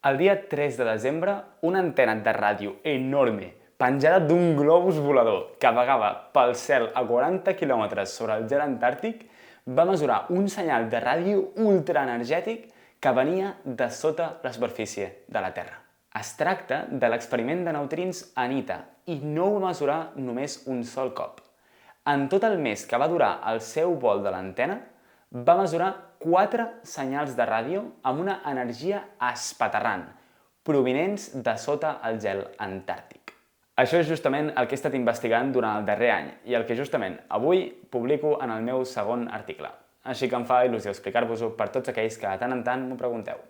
El dia 3 de desembre, una antena de ràdio enorme, penjada d'un globus volador que vagava pel cel a 40 km sobre el gel antàrtic, va mesurar un senyal de ràdio ultraenergètic que venia de sota la superfície de la Terra. Es tracta de l'experiment de neutrins ANITA i no ho va mesurar només un sol cop. En tot el mes que va durar el seu vol de l'antena, va mesurar 4 senyals de ràdio amb una energia espaterrant, provinents de sota el gel antàrtic. Això és justament el que he estat investigant durant el darrer any i el que justament avui publico en el meu segon article. Així que em fa il·lusió explicar-vos-ho per tots aquells que de tant en tant m'ho pregunteu.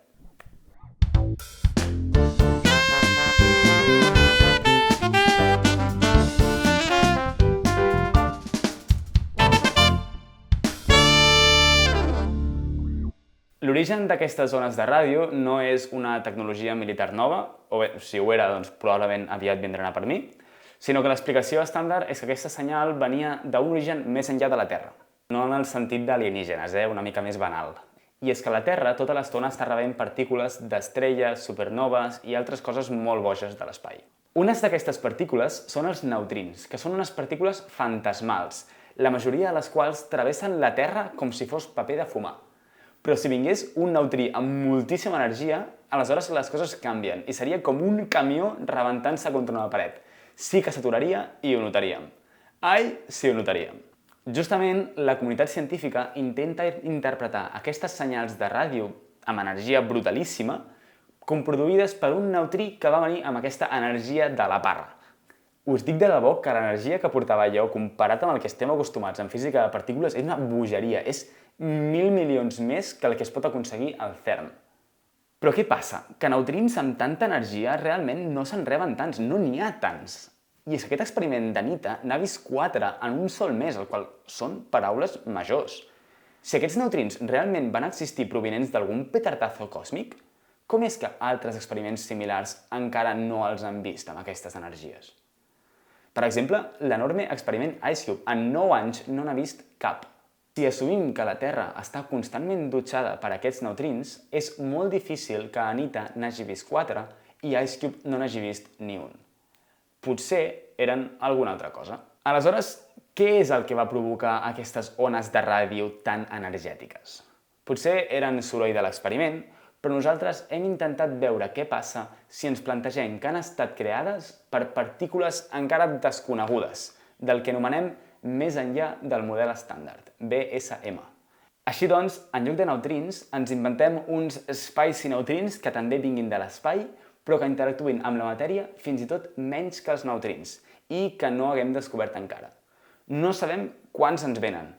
L'origen d'aquestes ones de ràdio no és una tecnologia militar nova, o bé, si ho era, doncs probablement aviat vindrà per mi, sinó que l'explicació estàndard és que aquesta senyal venia d'un origen més enllà de la Terra. No en el sentit d'alienígenes, una mica més banal. I és que la Terra tota l'estona està rebent partícules d'estrelles, supernoves i altres coses molt boges de l'espai. Unes d'aquestes partícules són els neutrins, que són unes partícules fantasmals, la majoria de les quals travessen la Terra com si fos paper de fumar. Però si vingués un neutrí amb moltíssima energia, aleshores les coses canvien i seria com un camió rebentant-se contra una paret. Sí que s'aturaria i ho notaríem. Ai, si ho notaríem. Justament, la comunitat científica intenta interpretar aquestes senyals de ràdio amb energia brutalíssima com produïdes per un neutrí que va venir amb aquesta energia de la parra. Us dic de debò que l'energia que portava allò, comparat amb el que estem acostumats en física de partícules, és una bogeria, és 1.000 milions més que el que es pot aconseguir al CERN. Però què passa? Que neutrins amb tanta energia realment no se'n reben tants, no n'hi ha tants. I és que aquest experiment d'ANITA n'ha vist 4 en un sol mes, el qual són paraules majors. Si aquests neutrins realment van existir provinents d'algun petardazo còsmic, com és que altres experiments similars encara no els han vist amb aquestes energies? Per exemple, l'enorme experiment IceCube en 9 anys no n'ha vist cap. Si assumim que la Terra està constantment dutxada per aquests neutrins, és molt difícil que ANITA n'hagi vist 4 i IceCube no n'hagi vist ni un. Potser eren alguna altra cosa. Aleshores, què és el que va provocar aquestes ones de ràdio tan energètiques? Potser eren soroll de l'experiment, però nosaltres hem intentat veure què passa si ens plantegem que han estat creades per partícules encara desconegudes, del que anomenem més enllà del model estàndard, BSM. Així doncs, en lloc de neutrins, ens inventem uns spicy neutrins que també vinguin de l'espai, però que interactuïn amb la matèria fins i tot menys que els neutrins i que no haguem descobert encara. No sabem quants ens venen,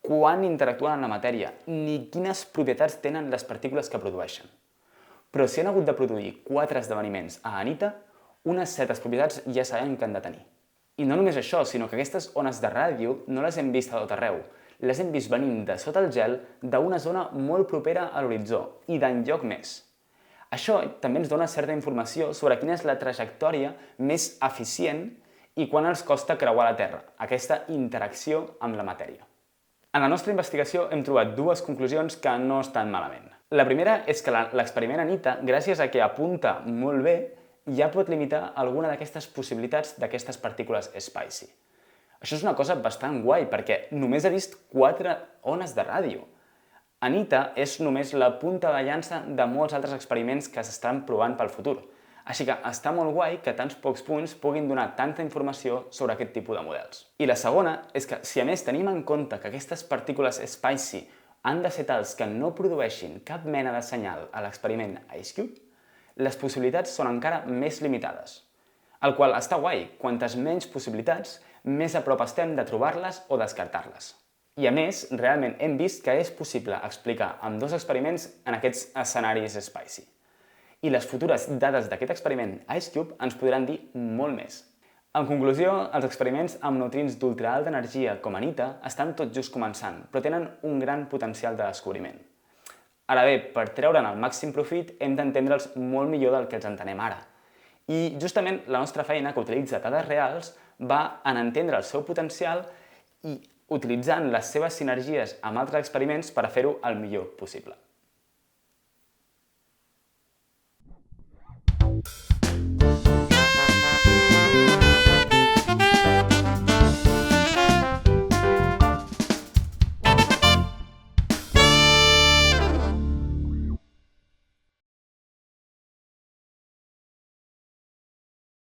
quan interactuen amb la matèria, ni quines propietats tenen les partícules que produeixen. Però si han hagut de produir 4 esdeveniments a ANITA, unes certes propietats ja sabem que han de tenir. I no només això, sinó que aquestes ones de ràdio no les hem vist a tot arreu. Les hem vist venint de sota el gel d'una zona molt propera a l'horitzó i d'enlloc més. Això també ens dona certa informació sobre quina és la trajectòria més eficient i quan els costa creuar la Terra, aquesta interacció amb la matèria. En la nostra investigació hem trobat 2 conclusions que no estan malament. La primera és que l'experiment ANITA, gràcies a que apunta molt bé, ja pot limitar alguna d'aquestes possibilitats d'aquestes partícules spicy. Això és una cosa bastant guai, perquè només ha vist 4 ones de ràdio. ANITA és només la punta de llança de molts altres experiments que s'estan provant pel futur. Així que està molt guai que tants pocs punts puguin donar tanta informació sobre aquest tipus de models. I la segona és que, si a més tenim en compte que aquestes partícules spicy han de ser tals que no produeixin cap mena de senyal a l'experiment IceCube, les possibilitats són encara més limitades. El qual està guai, quantes menys possibilitats, més a prop estem de trobar-les o descartar-les. I a més, realment hem vist que és possible explicar amb 2 experiments en aquests escenaris spicy. I les futures dades d'aquest experiment IceCube ens podran dir molt més. En conclusió, els experiments amb neutrins d'ultraalta energia com ANITA estan tot just començant, però tenen un gran potencial de descobriment. Ara bé, per treure'n el màxim profit hem d'entendre'ls molt millor del que els entenem ara. I justament la nostra feina, que utilitza dades reals, va en entendre el seu potencial i utilitzant les seves sinergies amb altres experiments per a fer-ho el millor possible. Adéu.